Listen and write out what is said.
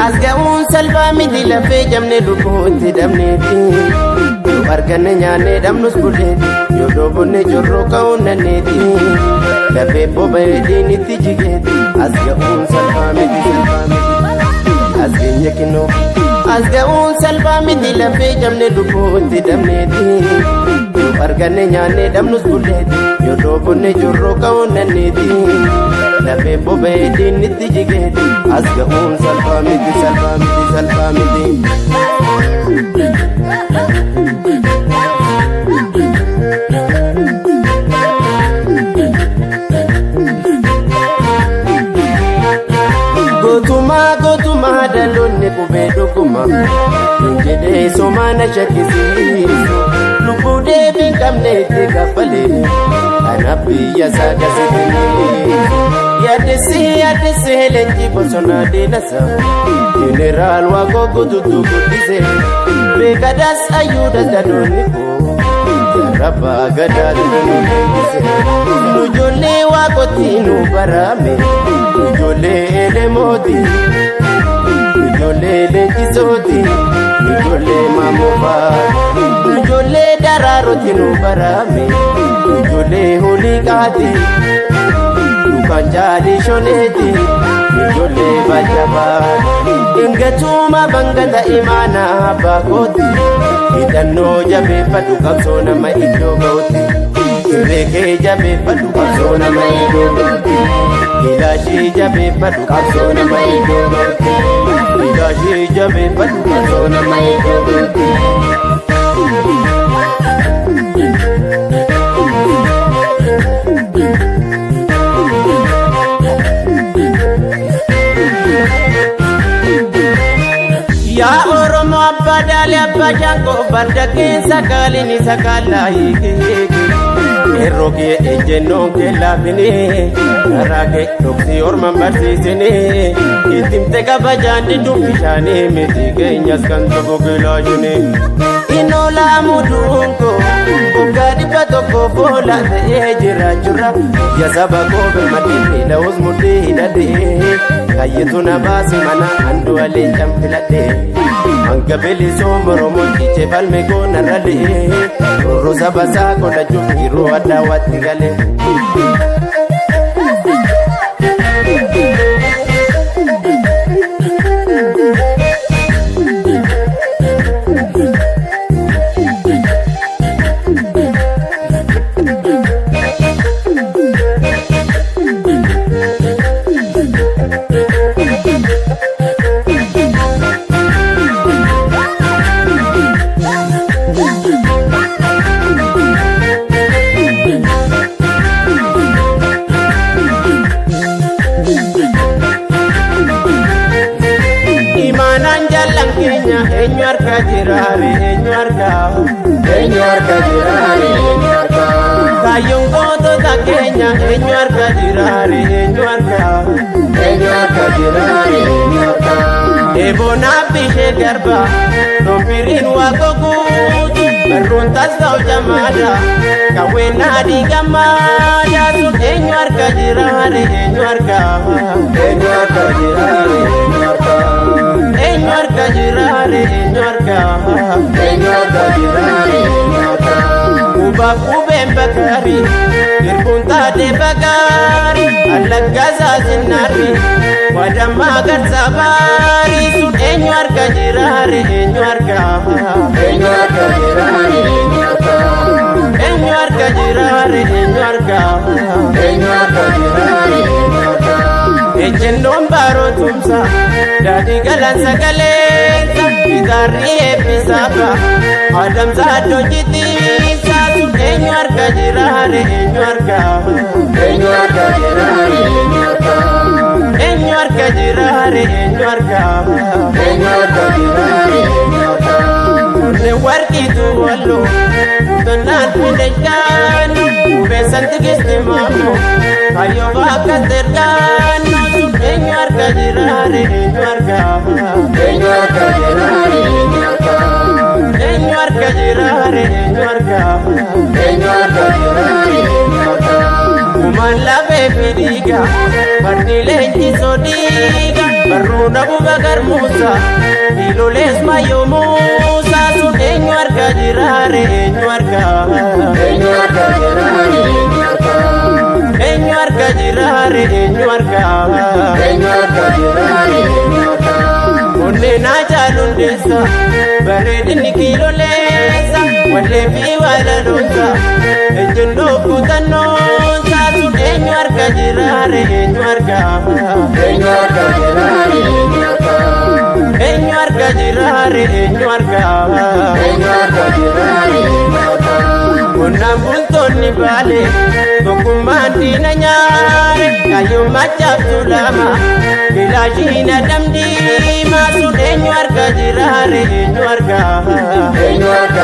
Asga'uun salphaa miti lafee jamne lubbuutti dhabneeti yoo arganne nyaanne dhabnus bulleeti yoo dhoobonne jorroo ka'uun nanneeti lafee boba'ee diinitti jigeeti asga'uun salphaa miti asgeenya kinoo asga'uun salphaa miti lafee jamne lubbuutti dhabneeti yoo arganne nyaanne dhabnus bulleeti yoo dhoobonne jorroo ka'uun nanneeti lafee boba'ee diinitti jigeeti asga'uun salphaa miti salphaa miti. Gootummaa dhaloonni qubee dhuguma jedhee somaana shakkisiisu lubbuu deebii qabne itti kaffalee kanaaf biyya isaa gasitanii yaadessee leenjii bosonaa deenasa jeneraal Waaqoo guutuutu guddise beekadaas ayyuudhas dhaloonni koo jarrabaa gadaa dhaloonni deebise nu ijoollee Waaqootti nu barame nu ijoollee elemooti nu ijoollee leenjisooti nu ijoollee maamufaa nu ijoollee daraarooti nu barame nu ijoollee holiiqaati kan jadi shoneti ijoollee bajabaa ingatuma bangata imaana baakoti hidhannoo jabeeffadhu qabsoo nama iddoo ga'utti irreekee jabeeffadhu qabsoo nama iddoo ga'utti ilaashii jabeeffadhu qabsoo nama iddoo ga'utti ilaashii jabeeffadhu qabsoo nama iddoo ga'utti. Yaa Oromoo abbaa daalee abbaa shaangoo badda keessa kaalini sakaalaa hiikee yeroo kee ejjennoon kee laafinee karaa kee dhoksii orman barsiisinee ittimte kabajaan didduun bishaanii miti keenyas kan tokko gilaashinee inoolaa muduunkoo waggaa 100 foola ta'ee jiraachurra ya saba koo birmadhee miidhawus mudhii hidhadhee kayyetu na baasi mana andu'alee camfiladhee hanga bilisoomaa Oromoo cichee falme goonarralee roorroo saba isaa godhachuuf yeroo addaa waatti galee. Eenyu harka jiraare eenyu harka jiraare eenyu harka kaayyoon gootota keenya eenyu harka jiraare eenyu harka jiraare eenyu harka eebonaaf bishee garba dombiriin Waaqoo guutu barruun taasifa'u jamaadha kawween adii gammaadha sun eenyu harka jiraare eenyu harka jiraare eenyu harka jirare enyorka jirare enyorka kuba kubem bakari irkunta de bakari alagaza zinari wadama gatsabari sun enyorka jirare enyorka jirare enyorka jirare enyorka jirare enyorka ejendon baro tumsa dadi galan sagalesa gitarri episaka adam saado jitisa sun enyorka jirare enyorka jirare enyorka jirare enyorka jirare enyorka warqiitu wallo tonnaan hundejaan beesanti gisti maammo kayyoo bakka tergaan sun eenyu arga jiraare eenyu arga eenyu arga jiraare eenyu arga eenyu arga jiraare eenyu arga eenyu arga jiraare eenyu arga kumaan labee fidiga barni leenji sodiga barruuna buba garmuusa ilolees mayyoo muusa sun eenyu arga jiraare eenyu arga eenyu arga jiraare eenyu arga eenyu arga jiraare eenyu arga eenyu arga jiraare eenyu arga onneen ajaalundeessa bareedinni kiiloleessa wallee fi walaloonsa ejjennoo kutannoonsa sun eenyu arga jiraare eenyu arga eenyu arga jiraare eenyu arga eenyu arga jiraare eenyu arga eenyu arga jiraare eenyu arga qonnaan bultoonni baale tokkummaan diina nyaare kaayyoo machaaftu lama bilaashiina damdiimaa sun eenyu arga jiraare eenyu arga eenyu arga